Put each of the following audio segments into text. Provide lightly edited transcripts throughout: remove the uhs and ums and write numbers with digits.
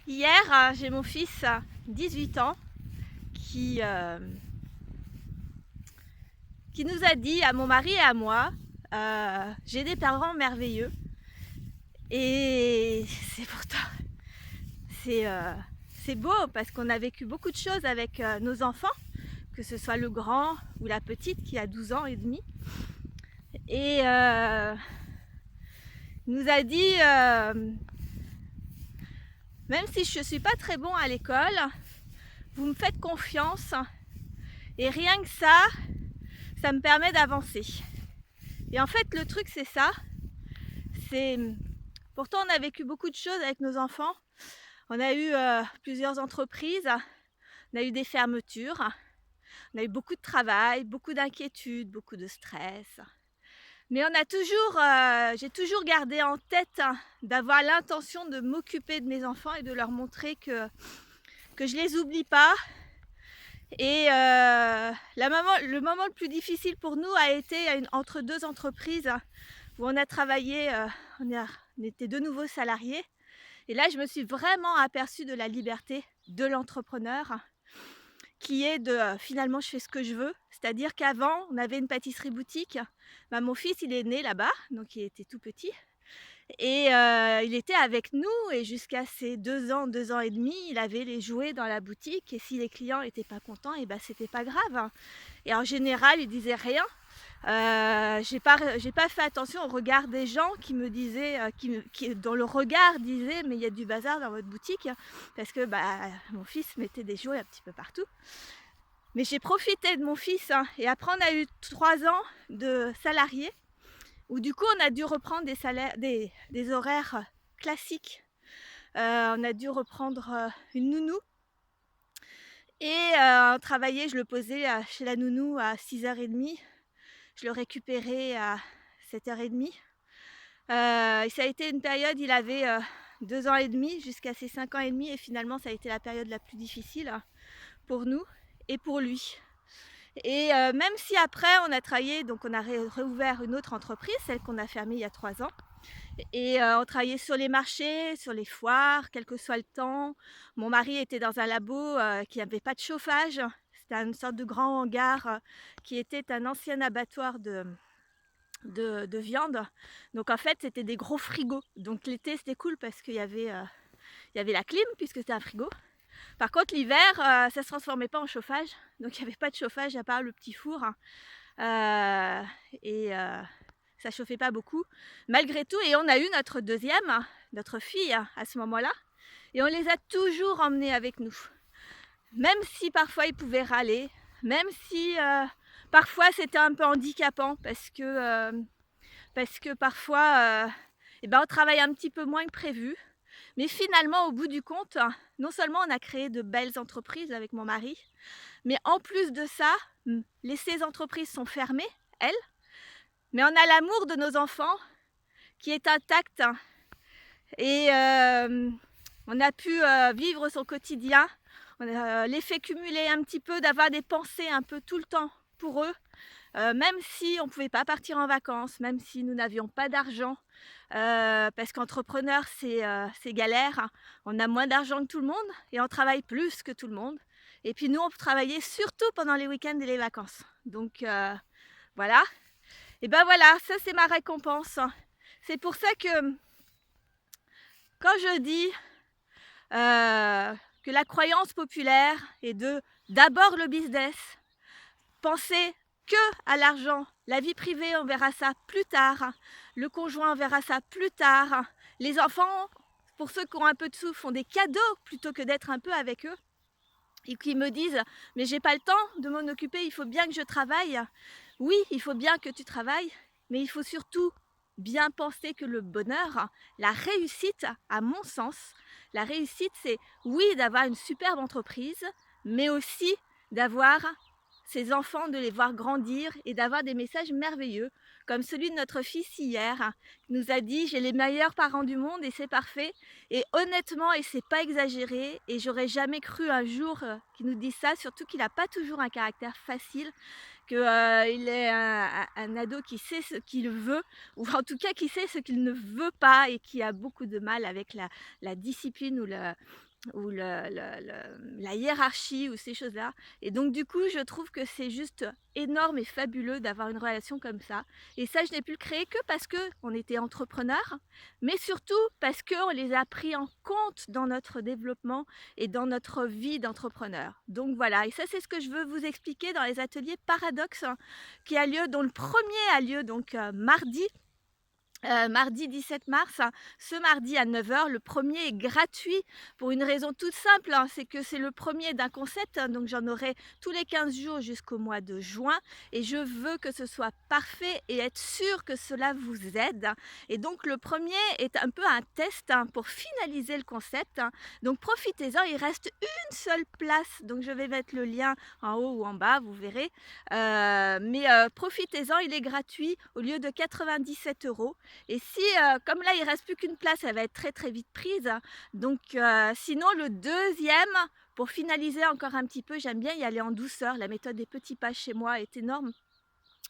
Hier, j'ai mon fils, 18 ans, qui, qui nous a dit, à mon mari et à moi, j'ai des parents merveilleux. Et c'est pourtant, c'est, euh, c'est beau parce qu'on a vécu beaucoup de choses avec nos enfants, que ce soit le grand ou la petite qui a 12 ans et demi. Et nous a dit, même si je ne suis pas très bon à l'école, vous me faites confiance et rien que ça me permet d'avancer. Et en fait, le truc, c'est ça. C'est pourtant, on a vécu beaucoup de choses avec nos enfants. On a eu plusieurs entreprises, on a eu des fermetures, on a eu beaucoup de travail, beaucoup d'inquiétudes, beaucoup de stress. Mais on a toujours, j'ai toujours gardé en tête d'avoir l'intention de m'occuper de mes enfants et de leur montrer que je les oublie pas. Et le moment le plus difficile pour nous a été entre deux entreprises où on a travaillé, on était de nouveaux salariés. Et là, je me suis vraiment aperçue de la liberté de l'entrepreneur qui est de finalement, je fais ce que je veux. C'est-à-dire qu'avant, on avait une pâtisserie boutique. Mon fils, il est né là-bas, donc il était tout petit. Et il était avec nous et jusqu'à ses 2 ans et demi, il avait les jouets dans la boutique. Et si les clients n'étaient pas contents, et ben, c'était pas grave. Et en général, il disait rien. J'ai pas fait attention au regard des gens qui me disaient, dont le regard disait mais il y a du bazar dans votre boutique, parce que mon fils mettait des jouets un petit peu partout. Mais j'ai profité de mon fils, et après on a eu 3 ans de salariés où du coup on a dû reprendre des horaires classiques. On a dû reprendre une nounou et travailler, je le posais chez la nounou à 6h30. Je le récupérais à 7h30. Et ça a été une période, il avait 2 ans et demi jusqu'à ses 5 ans et demi, et finalement ça a été la période la plus difficile pour nous et pour lui. Et même si après on a travaillé, donc on a réouvert une autre entreprise, celle qu'on a fermée il y a 3 ans, et on travaillait sur les marchés, sur les foires, quel que soit le temps. Mon mari était dans un labo qui n'avait pas de chauffage. C'était une sorte de grand hangar qui était un ancien abattoir de viande. Donc en fait, c'était des gros frigos. Donc l'été, c'était cool parce qu'il y avait la clim puisque c'était un frigo. Par contre, l'hiver, ça ne se transformait pas en chauffage. Donc il n'y avait pas de chauffage à part le petit four. Et ça chauffait pas beaucoup malgré tout. Et on a eu notre fille à ce moment-là. Et on les a toujours emmenés avec nous. Même si parfois ils pouvaient râler, même si parfois c'était un peu handicapant parce que parfois on travaille un petit peu moins que prévu. Mais finalement, au bout du compte, non seulement on a créé de belles entreprises avec mon mari, mais en plus de ça, ces entreprises sont fermées, elles, mais on a l'amour de nos enfants qui est intact. Et on a pu vivre son quotidien. On a l'effet cumulé un petit peu d'avoir des pensées un peu tout le temps pour eux. Même si on ne pouvait pas partir en vacances, même si nous n'avions pas d'argent, parce qu'entrepreneur c'est galère, on a moins d'argent que tout le monde et on travaille plus que tout le monde. Et puis nous on travaillait surtout pendant les week-ends et les vacances. Donc voilà. Et ben voilà, ça c'est ma récompense. C'est pour ça que quand je dis que la croyance populaire est d'abord le business, penser que à l'argent, la vie privée on verra ça plus tard, le conjoint on verra ça plus tard, les enfants, pour ceux qui ont un peu de sous, font des cadeaux plutôt que d'être un peu avec eux, et qui me disent mais j'ai pas le temps de m'en occuper, il faut bien que je travaille. Oui, il faut bien que tu travailles, mais il faut surtout bien penser que le bonheur, la réussite, à mon sens, la réussite c'est oui d'avoir une superbe entreprise, mais aussi d'avoir ces enfants, de les voir grandir et d'avoir des messages merveilleux, comme celui de notre fils hier, qui nous a dit j'ai les meilleurs parents du monde et c'est parfait. Et honnêtement, et c'est pas exagéré, et j'aurais jamais cru un jour qu'il nous dise ça, surtout qu'il n'a pas toujours un caractère facile, qu'il est un ado qui sait ce qu'il veut, ou en tout cas qui sait ce qu'il ne veut pas, et qui a beaucoup de mal avec la discipline ou ou la hiérarchie ou ces choses-là. Et donc du coup, je trouve que c'est juste énorme et fabuleux d'avoir une relation comme ça. Et ça, je n'ai pu le créer que parce qu'on était entrepreneurs, mais surtout parce qu'on les a pris en compte dans notre développement et dans notre vie d'entrepreneur. Donc voilà, et ça c'est ce que je veux vous expliquer dans les ateliers Paradoxe qui a lieu, dont le premier a lieu donc mardi. Mardi 17 mars, hein. Ce mardi à 9 heures, le premier est gratuit pour une raison toute simple, hein, c'est que c'est le premier d'un concept, hein, donc j'en aurai tous les 15 jours jusqu'au mois de juin et je veux que ce soit parfait et être sûr que cela vous aide. Et donc le premier est un peu un test, hein, pour finaliser le concept, hein. Donc profitez-en, il reste une seule place, donc je vais mettre le lien en haut ou en bas, vous verrez. Mais profitez-en, il est gratuit au lieu de 97 €. Et si, comme là, il reste plus qu'une place, elle va être très, très vite prise. Donc, sinon, le deuxième, pour finaliser encore un petit peu, j'aime bien y aller en douceur. La méthode des petits pas chez moi est énorme,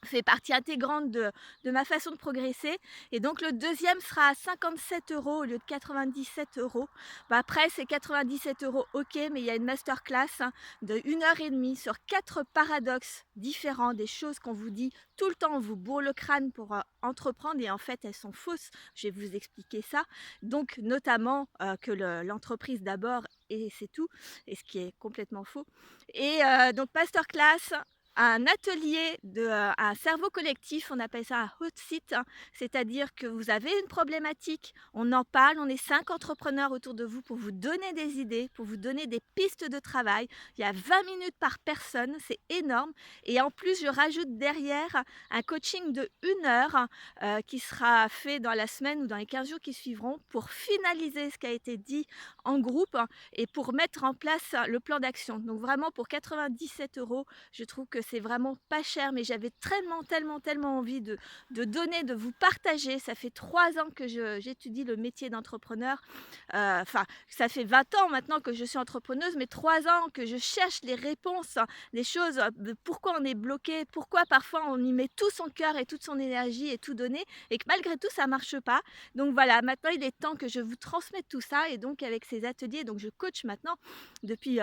fait partie intégrante de ma façon de progresser. Et donc le deuxième sera à 57 € au lieu de 97 €. Bah, après, c'est 97 €, ok, mais il y a une masterclass, hein, de 1 heure et demie sur 4 paradoxes différents, des choses qu'on vous dit tout le temps, on vous bourre le crâne pour entreprendre et en fait elles sont fausses. Je vais vous expliquer ça. Donc notamment que l'entreprise d'abord et c'est tout, et ce qui est complètement faux. Et donc masterclass, un atelier un cerveau collectif, on appelle ça un hot seat, hein. C'est-à-dire que vous avez une problématique, on en parle, on est 5 entrepreneurs autour de vous pour vous donner des idées, pour vous donner des pistes de travail. Il y a 20 minutes par personne, c'est énorme. Et en plus, je rajoute derrière un coaching de 1 heure qui sera fait dans la semaine ou dans les 15 jours qui suivront pour finaliser ce qui a été dit en groupe, hein, et pour mettre en place le plan d'action. Donc vraiment pour 97 €, je trouve que c'est vraiment pas cher, mais j'avais tellement, tellement, tellement envie de donner, de vous partager. Ça fait 3 ans que j'étudie le métier d'entrepreneur. Enfin, ça fait 20 ans maintenant que je suis entrepreneuse, mais 3 ans que je cherche les réponses, hein, les choses, de pourquoi on est bloqué, pourquoi parfois on y met tout son cœur et toute son énergie et tout donner, et que malgré tout ça marche pas. Donc voilà, maintenant il est temps que je vous transmette tout ça, et donc avec ces ateliers, donc je coach maintenant depuis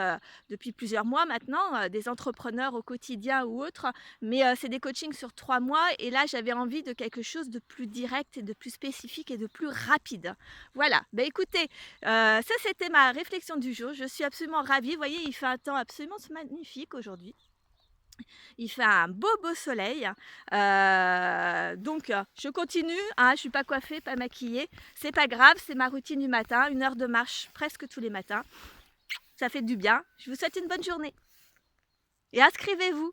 plusieurs mois maintenant, des entrepreneurs au quotidien ou autres, mais c'est des coachings sur 3 mois et là j'avais envie de quelque chose de plus direct et de plus spécifique et de plus rapide. Voilà, bah écoutez, ça c'était ma réflexion du jour. Je suis absolument ravie. Vous voyez, il fait un temps absolument magnifique aujourd'hui. Il fait un beau, beau soleil. Donc je continue, hein, je suis pas coiffée, pas maquillée. C'est pas grave, c'est ma routine du matin, 1 heure de marche presque tous les matins. Ça fait du bien. Je vous souhaite une bonne journée et inscrivez-vous.